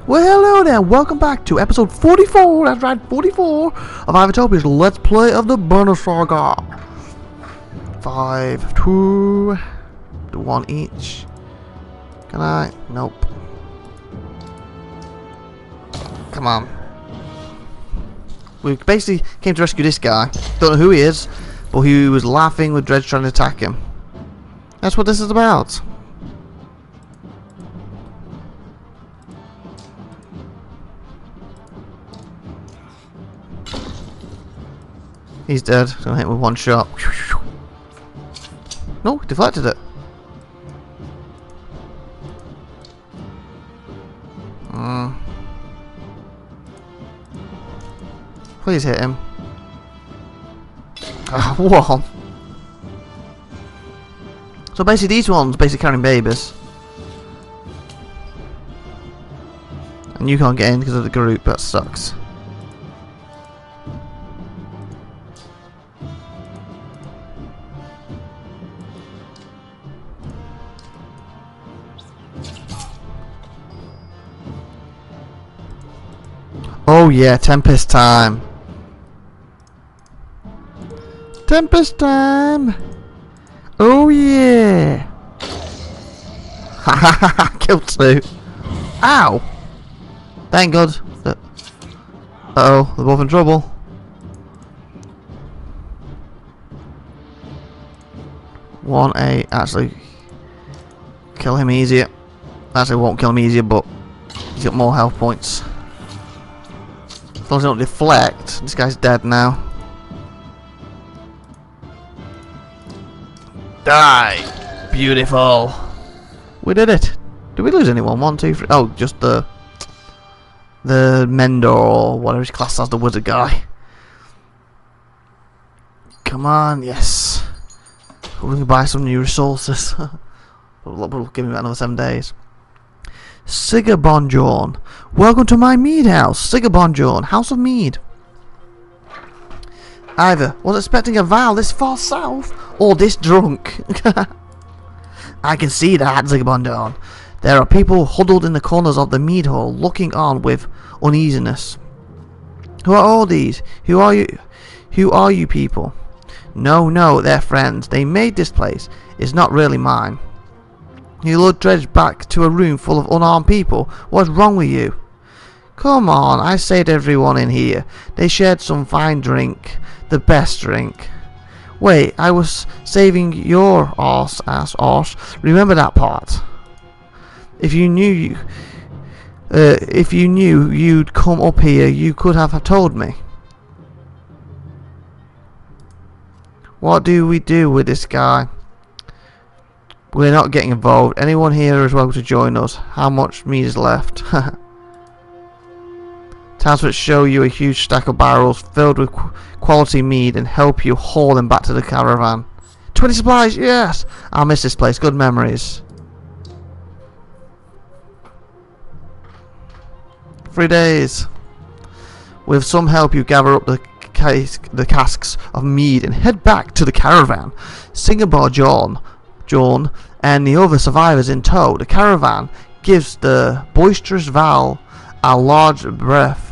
Well, hello there, welcome back to episode 44, that's right, 44 of IVATOPIA's Let's Play of the Banner Saga. 5, 2, do 1 each. Can I? Nope. Come on. We basically came to rescue this guy. Don't know who he is, but he was laughing with Dredge trying to attack him. That's what this is about. He's dead. Gonna hit him with one shot. No, deflected it. Please hit him. Whoa. So basically these ones basically carrying babies. And you can't get in because of the group, that sucks. Oh yeah, Tempest time. Tempest time. Oh yeah. Ha killed 2. Ow. Thank God. Uh-oh, they're both in trouble. One A actually kill him easier. Actually won't kill him easier, but he's got more health points. As long as they don't deflect, this guy's dead now. Die! Beautiful! We did it! Did we lose anyone? 1, 2, 3. Oh, just the Mendor or whatever his class as, the wizard guy. Come on, yes. We can buy some new resources. We'll give me another 7 days. Sigabonjorn. Welcome to my mead house. Sigabonjorn, House of Mead. Either was expecting a Val this far south or this drunk. I can see that, Sigabonjorn. There are people huddled in the corners of the mead hall looking on with uneasiness. Who are all these? Who are you? Who are you people? No, they're friends. They made this place. It's not really mine. You lured Dredge back to a room full of unarmed people. What's wrong with you? Come on, I saved everyone in here. They shared some fine drink. The best drink. Wait, I was saving your arse. Remember that part. If you knew you'd come up here, you could have told me. What do we do with this guy? We're not getting involved. Anyone here is welcome to join us. How much meat is left? Townsfolk show you a huge stack of barrels filled with quality mead and help you haul them back to the caravan. 20 supplies, yes! I'll miss this place. Good memories. 3 days. With some help, you gather up the casks of mead and head back to the caravan. Singapore John and the other survivors in tow. The caravan gives the boisterous Val a large berth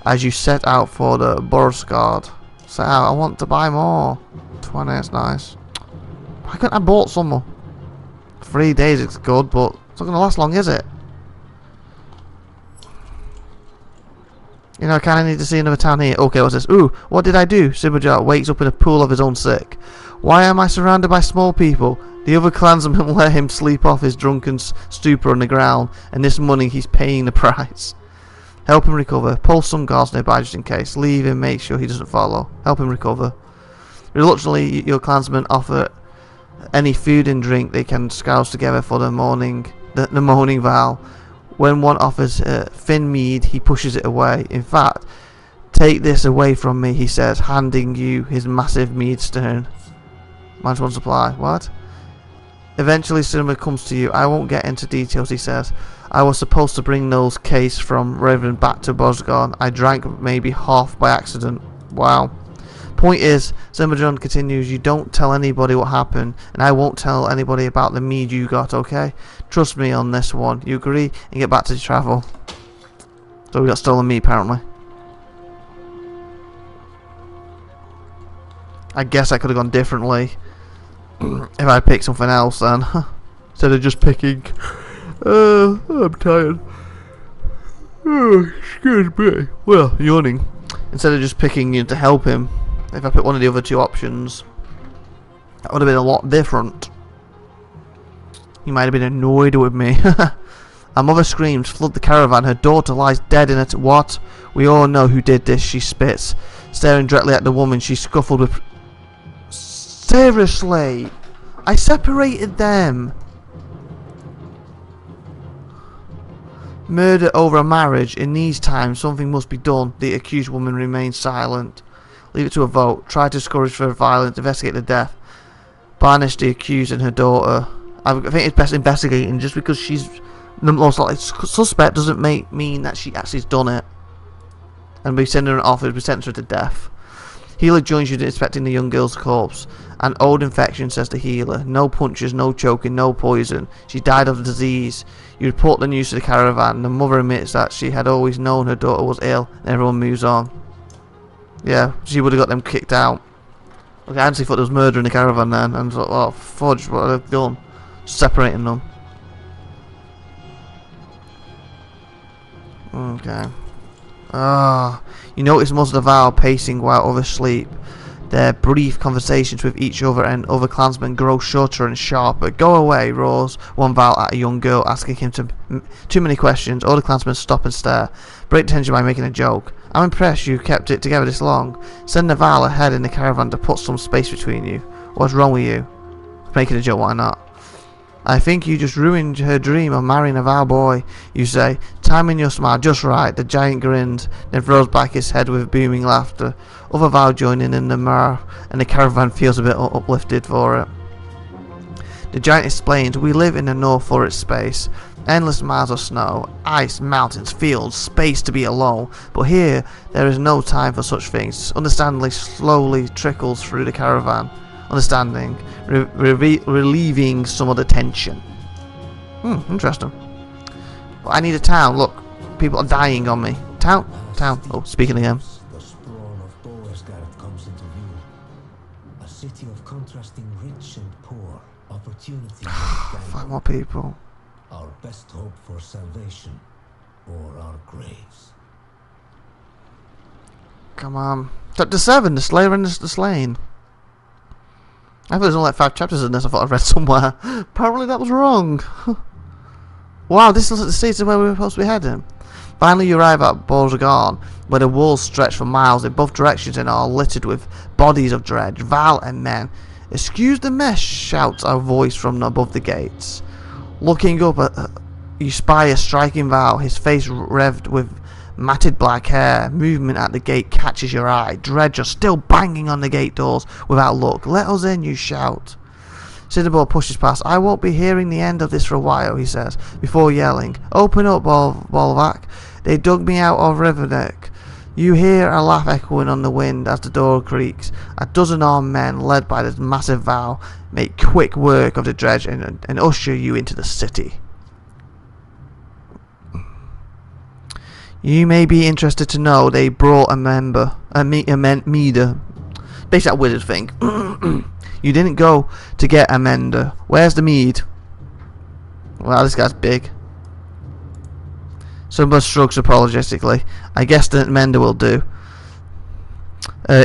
as you set out for the Borskard. Set out. I want to buy more. 20, that's nice. Why couldn't I bought some more? 3 days it's good, but it's not going to last long, is it? You know, I kind of need to see another town here. Okay, what's this? Ooh, what did I do? Sibajat wakes up in a pool of his own sick. Why am I surrounded by small people? The other clansmen let him sleep off his drunken stupor on the ground, and this morning he's paying the price. Help him recover. Pull some guards nearby just in case. Leave him, make sure he doesn't follow. Help him recover. Reluctantly, your clansmen offer any food and drink they can scouse together for the mourning Val. When one offers thin mead, he pushes it away. In fact, take this away from me, he says, handing you his massive mead stone. Minus 1 supply. What? Eventually, cinema comes to you. I won't get into details, he says. I was supposed to bring those case from Raven back to Bosgon. I drank maybe half by accident. Wow. point is, Zimmerjohn continues, you don't tell anybody what happened, and I won't tell anybody about the mead you got, okay? Trust me on this one. You agree and get back to travel. So we got stolen meat, apparently. I guess I could have gone differently if I picked something else then. Instead of just picking... I'm tired. Oh, excuse me. Well, yawning. Instead of just picking to help him, if I picked one of the other two options, that would have been a lot different. He might have been annoyed with me. Our mother screams, flood the caravan. Her daughter lies dead in it. What? We all know who did this, she spits. Staring directly at the woman, she scuffled with... Seriously? I separated them. Murder over a marriage. In these times, something must be done. The accused woman remains silent. Leave it to a vote. Try to discourage further violence. Investigate the death. Banish the accused and her daughter. I think it's best investigating, just because she's the most likely suspect doesn't mean that she actually has done it. And we send her an offer, we sentence her to death. Healer joins you in inspecting the young girl's corpse. An old infection, says the healer. No punches, no choking, no poison. She died of disease. You report the news to the caravan. The mother admits that she had always known her daughter was ill, and everyone moves on. Yeah, she would have got them kicked out. Okay, I actually thought there was murder in the caravan then, and I thought, oh, fudge, what have they done? Separating them. Okay. You notice most of the Val pacing while others sleep. Their brief conversations with each other and other clansmen grow shorter and sharper. Go away, roars one Val at a young girl, asking him too many questions. All the clansmen stop and stare. Break tension by making a joke. I'm impressed you kept it together this long. Send the Val ahead in the caravan to put some space between you. What's wrong with you? Making a joke, why not? I think you just ruined her dream of marrying a Val boy, you say, timing your smile just right. The giant grins, then throws back his head with booming laughter. Other Val join in the mirth, and the caravan feels a bit uplifted for it. The giant explains, we live in the North Forest space. Endless miles of snow, ice, mountains, fields, space to be alone. But here, there is no time for such things. Understandingly slowly trickles through the caravan. Understanding, relieving some of the tension. Interesting. Well, I need a town. Look, people are dying on me. Town. Oh, speaking again. The sprawl of Boersgard comes into view. A city of contrasting rich and poor, opportunity. 5 more people. Our best hope for salvation, or our graves. Come on. Chapter 7, the Slayer and the Slain. I thought there was only like 5 chapters in this. I thought I read somewhere. Apparently that was wrong. Wow, this looks like the season where we were supposed to be heading. Finally you arrive at Boersgard, where the walls stretch for miles in both directions and are littered with bodies of dread, Val and men. Excuse the mess, shouts a voice from above the gates. Looking up, you spy a striking Val, his face revved with matted black hair. Movement at the gate catches your eye. Dredge are still banging on the gate doors without luck. Let us in, you shout. Cinnabore pushes past. I won't be hearing the end of this for a while, he says, before yelling, open up, Bolvac. They dug me out of Riverneck. You hear a laugh echoing on the wind as the door creaks. A dozen armed men, led by this massive Val, make quick work of the dredge and usher you into the city. You may be interested to know they brought a meader. Basically that wizard thing. You didn't go to get a mender. Where's the mead? Wow, this guy's big. Someone shrugs apologetically. I guess the mender will do.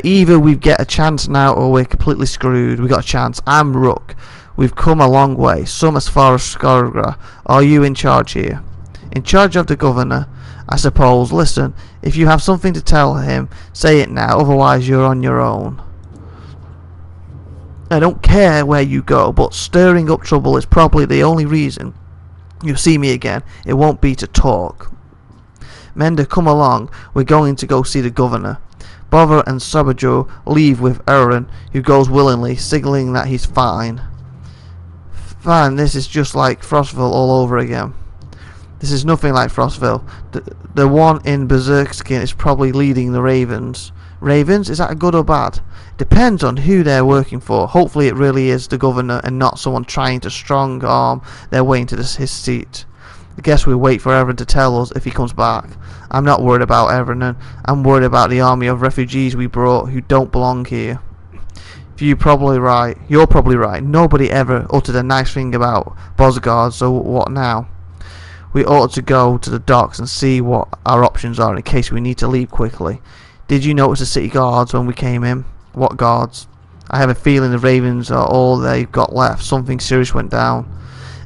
Either we get a chance now or we're completely screwed. We got a chance. I'm Rook. We've come a long way. Some as far as Skargra. Are you in charge here? In charge of the governor, I suppose. Listen, if you have something to tell him, say it now, otherwise you're on your own. I don't care where you go, but stirring up trouble is probably the only reason you'll see me again. It won't be to talk. Mender, come along. We're going to go see the governor. Bother and Sabajo leave with Aaron, who goes willingly, signaling that he's fine. Fine, this is just like Frostville all over again. This is nothing like Frostville. The one in Berserkskin is probably leading the Ravens. Ravens, is that good or bad? Depends on who they're working for. Hopefully it really is the governor and not someone trying to strong arm their way into his seat. I guess we'll wait for Evan to tell us if he comes back. I'm not worried about Evan. I'm worried about the army of refugees we brought who don't belong here. You're probably right. Nobody ever uttered a nice thing about Bosgard, so what now? We ought to go to the docks and see what our options are in case we need to leave quickly. Did you notice the city guards when we came in? What guards? I have a feeling the Ravens are all they've got left. Something serious went down.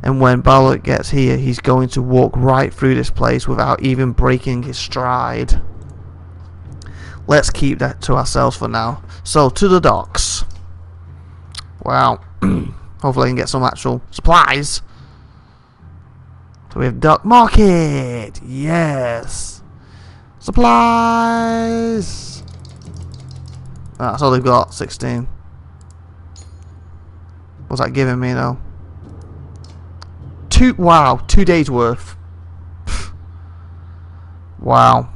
And when Ballard gets here, he's going to walk right through this place without even breaking his stride. Let's keep that to ourselves for now. So, to the docks. Wow. Hopefully I can get some actual supplies. So we have dock market. Yes. Supplies. That's all they've got. 16. What's that giving me though? Wow, 2 days worth. Wow.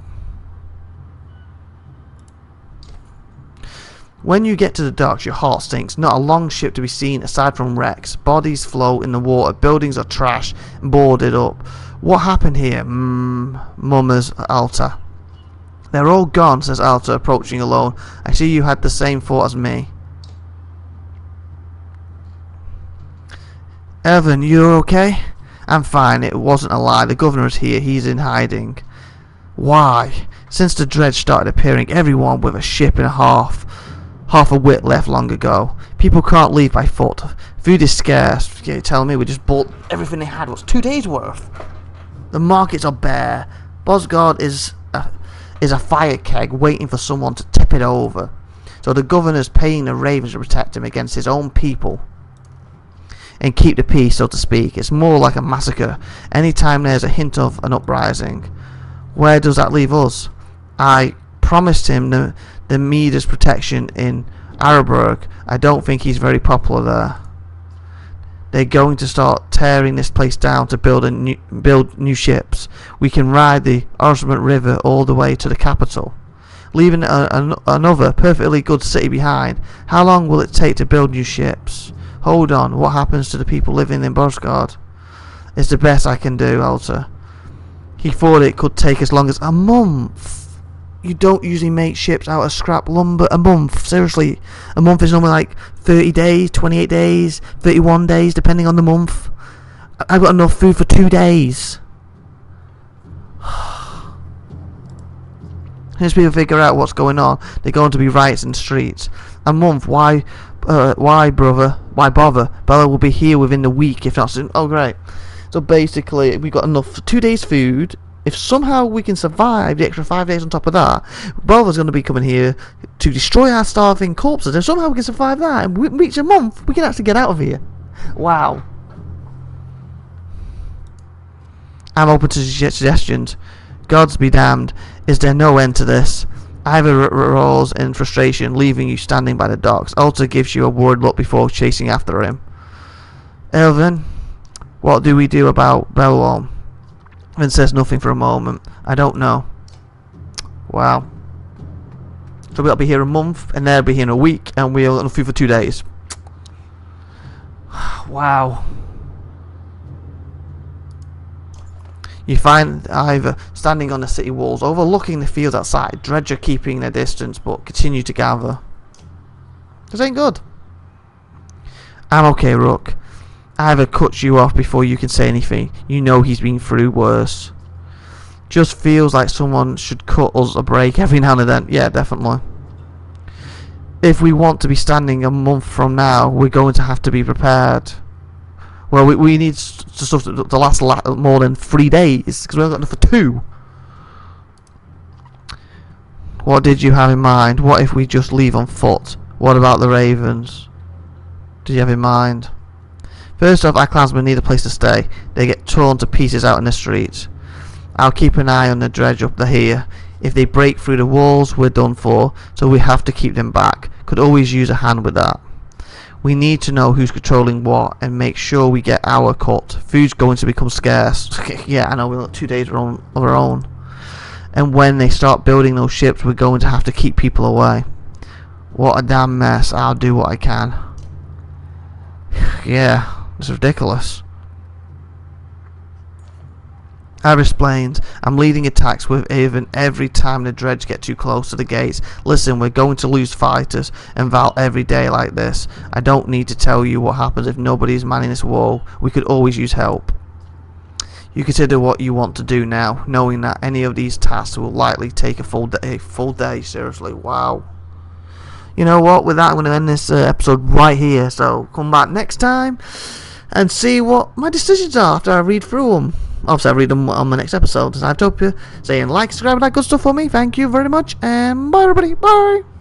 When you get to the docks, your heart sinks. Not a long ship to be seen aside from wrecks. Bodies float in the water. Buildings are trashed and boarded up. What happened here? Murmurs Alta. They're all gone, says Alta, approaching alone. I see you had the same thought as me. Evan, you're okay? I'm fine. It wasn't a lie. The governor is here. He's in hiding. Why? Since the dredge started appearing, everyone with a ship and half a wit left long ago. People can't leave by foot. Food is scarce. You're telling me we just bought everything they had? What's 2 days worth? The markets are bare. Bosgard is a fire keg waiting for someone to tip it over. So the governor's paying the Ravens to protect him against his own people and keep the peace, so to speak. It's more like a massacre. Anytime there's a hint of an uprising. Where does that leave us? I promised him the Meader's protection in Araberg. I don't think he's very popular there. They're going to start tearing this place down to build new ships. We can ride the Osmond River all the way to the capital, leaving another perfectly good city behind. How long will it take to build new ships? Hold on, what happens to the people living in Bosgard? It's the best I can do, Alta. He thought it could take as long as a month. You don't usually make ships out of scrap lumber. A month, seriously. A month is normally like 30 days, 28 days, 31 days, depending on the month. I've got enough food for 2 days. As people figure out what's going on, they're going to be riots in the streets. A month, why brother? Why bother? Bella will be here within the week, if not soon. Oh, great. So basically, we've got enough for 2 days food. If somehow we can survive the extra 5 days on top of that, Brother's going to be coming here to destroy our starving corpses. If somehow we can survive that and we reach a month, we can actually get out of here. Wow. I'm open to suggestions. Gods be damned. Is there no end to this? Ivor roars in frustration, leaving you standing by the docks. Alta gives you a worried look before chasing after him. Elvin, what do we do about Belwalm? Evan says nothing for a moment. I don't know. Wow. So we'll be here a month, and they'll be here in a week, and we'll have food for 2 days. Wow. You find Ivor standing on the city walls, overlooking the fields outside. Dredger keeping their distance, but continue to gather. This ain't good. I'm okay, Rook. Ivor cuts you off before you can say anything. You know he's been through worse. Just feels like someone should cut us a break every now and then. Yeah, definitely. If we want to be standing a month from now, we're going to have to be prepared. Well, we need stuff to last more than 3 days, because we haven't got enough for 2. What did you have in mind? What if we just leave on foot? What about the Ravens? Did you have in mind? First off, our clansmen need a place to stay. They get torn to pieces out in the streets. I'll keep an eye on the dredge up here. If they break through the walls, we're done for, so we have to keep them back. Could always use a hand with that. We need to know who's controlling what and make sure we get our cut. Food's going to become scarce. Yeah, I know, we've got 2 days of our own. And when they start building those ships, we're going to have to keep people away. What a damn mess. I'll do what I can. Yeah, it's ridiculous. I've explained, I'm leading attacks with even every time the dredge get too close to the gates. Listen, we're going to lose fighters and Val every day like this. I don't need to tell you what happens if nobody's manning this wall. We could always use help. You consider what you want to do now, knowing that any of these tasks will likely take a full day. Seriously, wow. You know what, with that I'm going to end this episode right here, so come back next time and see what my decisions are after I read through them. Obviously, I'll read them on the next episode. This is IVATOPIA saying like, subscribe, and that good stuff for me. Thank you very much, and bye everybody. Bye.